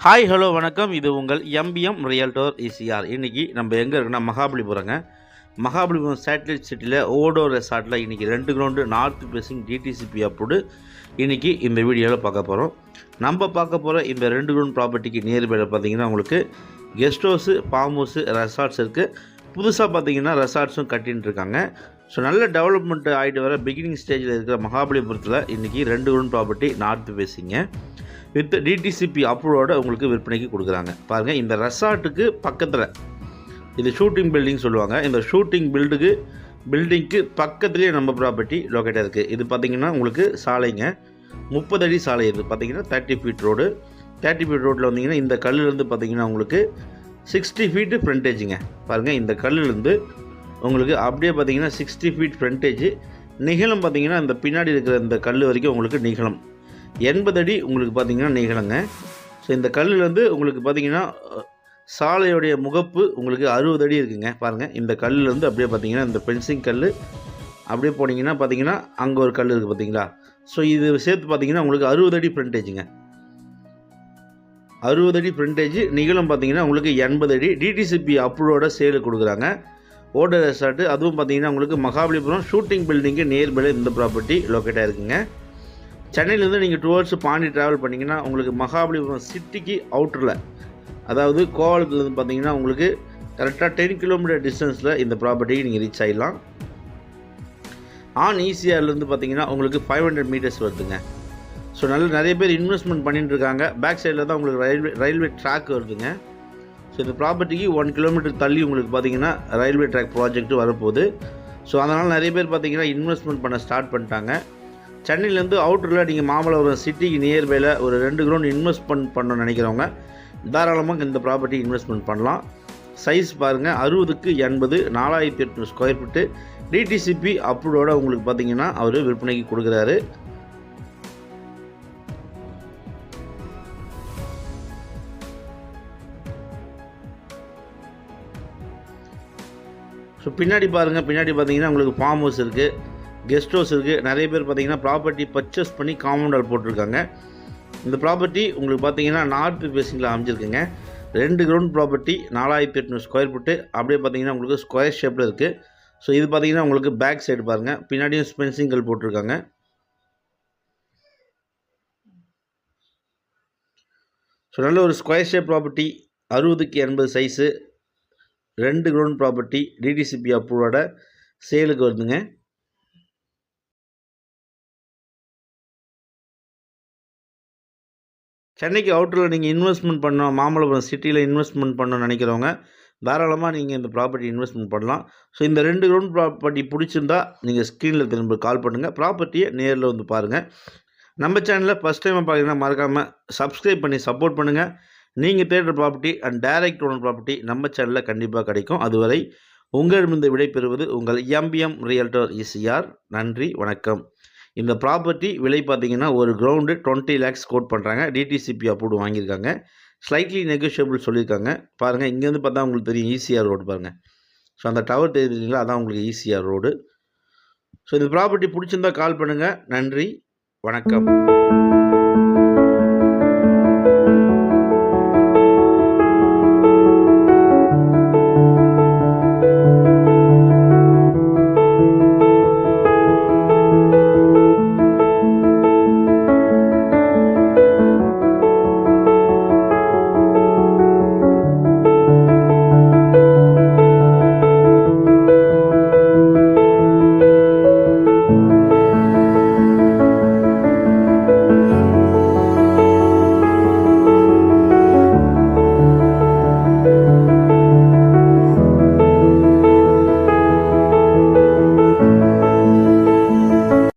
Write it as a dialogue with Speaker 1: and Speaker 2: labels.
Speaker 1: Hi hello வணக்கம். இது உங்கள் எம்பிஎம் ரியல்டோர் இசிஆர். இன்றைக்கி நம்ம எங்கே இருக்குன்னா மகாபலிபுரங்க. மகாபலிபுரம் சேட்டலைட் சிட்டியில் ஓடோர் ரெசார்ட்டில் இன்றைக்கி 2 ground north facing DTCP approved இன்றைக்கி இந்த வீடியோவில் பார்க்க போகிறோம். நம்ம பார்க்க போகிற இந்த 2 கிரவுண்ட் ப்ராப்பர்ட்டிக்கு நியர்பையில் பார்த்தீங்கன்னா உங்களுக்கு guest house, form house, resorts இருக்குது. புதுசாக பார்த்தீங்கன்னா ரெசார்ட்ஸும் கட்டின்னு இருக்காங்க. ஸோ நல்ல டெவலப்மெண்ட் ஆகிட்டு வர பிகினிங் ஸ்டேஜில் இருக்கிற மகாபலிபுரத்தில் இன்றைக்கி 2 கிரவுண்ட் ப்ராப்பர்ட்டி நார்த் ஃபேசிங்க வித் டிடிசிபி அப்ரூவோட உங்களுக்கு விற்பனைக்கு கொடுக்குறாங்க. பாருங்கள், இந்த ரெசார்ட்டுக்கு பக்கத்தில் இது ஷூட்டிங் பில்டிங் சொல்லுவாங்க. இந்த ஷூட்டிங் பில்டிங்க்கு பக்கத்துலேயே நம்ம ப்ராப்பர்ட்டி லொக்கேட்டாக இருக்குது. இது பார்த்திங்கன்னா உங்களுக்கு சாலைங்க, 30 அடி சாலை. இது பார்த்திங்கன்னா 30 ஃபீட் ரோடு. 30 ஃபீட் ரோட்டில் வந்தீங்கன்னா இந்த கல்லுலேருந்து பார்த்திங்கன்னா உங்களுக்கு 60 ஃபீட்டு ஃப்ரண்டேஜுங்க. பாருங்கள், இந்த கல்லுலேருந்து உங்களுக்கு அப்படியே பார்த்திங்கன்னா 60 ஃபீட் ஃப்ரண்டேஜ். நிகழம் பார்த்திங்கன்னா இந்த பின்னாடி இருக்கிற இந்த கல் வரைக்கும் உங்களுக்கு நிகழம் 80 அடி உங்களுக்கு பார்த்திங்கன்னா நீளங்க. ஸோ இந்த கல்லுலேருந்து உங்களுக்கு பார்த்திங்கன்னா சாலையுடைய முகப்பு உங்களுக்கு 60 அடி இருக்குங்க. பாருங்கள், இந்த கல்லுலேருந்து அப்படியே பார்த்திங்கன்னா இந்த பென்சிங் கல் அப்படியே போனீங்கன்னா பார்த்திங்கன்னா அங்கே ஒரு கல் இருக்குது பார்த்திங்களா. ஸோ இது சேர்த்து பார்த்திங்கன்னா உங்களுக்கு 60 அடி ஃப்ரண்டேஜுங்க. 60 அடி ஃப்ரண்டேஜ். நிகழம் பார்த்திங்கன்னா உங்களுக்கு 80 அடி. டிடிசிபி அப்ரூவோட சேலு கொடுக்குறாங்க. ஓடர் ரெசார்ட்டு, அதுவும் பார்த்திங்கன்னா உங்களுக்கு மகாபலிபுரம் ஷூட்டிங் பில்டிங்கு நியர்பையில் இந்த ப்ராப்பர்ட்டி லொக்கேட்டாக இருக்குங்க. சென்னையிலேருந்து நீங்கள் டுவர்ட்ஸ் பாண்டி ட்ராவல் பண்ணிங்கன்னா உங்களுக்கு மகாபலிபுரம் சிட்டிக்கு அவுட்டரில், அதாவது கோவாலத்துலேருந்து பார்த்தீங்கன்னா உங்களுக்கு கரெக்டாக 10 கிலோமீட்டர் டிஸ்டன்ஸில் இந்த ப்ராப்பர்ட்டிக்கு நீங்கள் ரீச் ஆகிடலாம். ஈசிஆர்லேருந்து பார்த்தீங்கன்னா உங்களுக்கு 500 மீட்டர்ஸ் வருதுங்க. ஸோ நிறைய பேர் இன்வெஸ்ட்மெண்ட் பண்ணிட்டு இருக்காங்க. பேக் சைடில் தான் உங்களுக்கு ரயில்வே ட்ராக் வருதுங்க. ஸோ இந்த ப்ராப்பர்ட்டிக்கு 1 கிலோமீட்டர் தள்ளி உங்களுக்கு பார்த்தீங்கன்னா ரயில்வே ட்ராக் ப்ராஜெக்ட்டு வரப்போகுது. ஸோ அதனால் நிறைய பேர் பார்த்தீங்கன்னா இன்வெஸ்ட்மெண்ட் பண்ண ஸ்டார்ட் பண்ணிட்டாங்க. சென்னையிலேருந்து அவுட்டரில் நீங்கள் மாமல்லபுரம் சிட்டிக்கு நியர்பையில் ஒரு 2 கிரவுண்ட் இன்வெஸ்ட்மெண்ட் பண்ணணும்னு நினைக்கிறவங்க தாராளமாக இந்த ப்ராப்பர்ட்டி இன்வெஸ்ட்மெண்ட் பண்ணலாம். சைஸ் பாருங்கள், 60க்கு 80, 4800 ஸ்கொயர் ஃபீட்டு. டிடிசிபி அப்ரூவோட உங்களுக்கு பார்த்தீங்கன்னா அவர் விற்பனைக்கு கொடுக்குறாரு. ஸோ பின்னாடி பாருங்கள், பின்னாடி பார்த்தீங்கன்னா உங்களுக்கு ஃபார்ம் ஹவுஸ் இருக்குது, கெஸ்ட் ஹவுஸ் இருக்குது. நிறைய பேர் பார்த்தீங்கன்னா ப்ராப்பர்ட்டி பர்ச்சேஸ் பண்ணி காம்பவுண்ட் வால் போட்டிருக்காங்க. இந்த ப்ராப்பர்ட்டி உங்களுக்கு பார்த்தீங்கன்னா நார்த் ஃபேசிங்கில் அமைஞ்சிருக்குங்க. 2 கிரவுண்ட் ப்ராப்பர்ட்டி, 4800 ஸ்கொயர் ஃபீட்டு. அப்படியே பார்த்தீங்கன்னா உங்களுக்கு ஸ்கொயர் ஷேப்பில் இருக்குது. ஸோ இது பார்த்தீங்கன்னா உங்களுக்கு பேக் சைடு பாருங்கள், பின்னாடியும் ஸ்பென்சிங்கல் போட்டிருக்காங்க. ஸோ நல்ல ஒரு ஸ்கொயர் ஷேப் ப்ராப்பர்ட்டி, 60க்கு 80 சைஸு, 2 கிரவுண்ட் ப்ராப்பர்ட்டி, டிடிசிபி அப்ரூவோட சேலுக்கு வருதுங்க. சென்னைக்கு அவுட்டரில் நீங்கள் இன்வெஸ்ட்மெண்ட் பண்ணோம், மாமல்லபுரம் சிட்டியில் இன்வெஸ்ட்மெண்ட் பண்ணணும்னு நினைக்கிறவங்க தாராளமாக நீங்கள் இந்த ப்ராப்பர்ட்டி இன்வெஸ்ட்மெண்ட் பண்ணலாம். ஸோ இந்த 2 கிரவுண்ட் ப்ராப்பர்ட்டி பிடிச்சிருந்தா நீங்கள் ஸ்க்ரீனில் திரும்ப கால் பண்ணுங்கள். ப்ராப்பர்ட்டியை நேரில் வந்து பாருங்கள். நம்ம சேனலில் ஃபஸ்ட் டைம் பார்த்தீங்கன்னா மறக்காமல் சப்ஸ்கிரைப் பண்ணி சப்போர்ட் பண்ணுங்கள். நீங்கள் தேடுற property and direct owner property நம்ம சேனலில் கண்டிப்பாக கிடைக்கும். அதுவரை உங்களிடமிருந்து விடை பெறுவது உங்கள் எம்பிஎம் ரியல்டர் இசிஆர். நன்றி, வணக்கம். இந்த ப்ராப்பர்ட்டி விலை பார்த்தீங்கன்னா ஒரு கிரவுண்டு 20 lakhs கோட் பண்ணுறாங்க. டிடிசிபி அப்ரூவ் வாங்கியிருக்காங்க. ஸ்லைட்லி நெகோஷியபிள் சொல்லியிருக்காங்க. பாருங்கள், இங்கேருந்து பார்த்தா உங்களுக்கு தெரியும் ஈசிஆர் ரோடு பாருங்கள். ஸோ அந்த டவர் தெரியுதுங்களா, அதான் உங்களுக்கு ஈசிஆர் ரோடு. ஸோ இந்த ப்ராப்பர்ட்டி பிடிச்சிருந்தா கால் பண்ணுங்கள். நன்றி, வணக்கம்.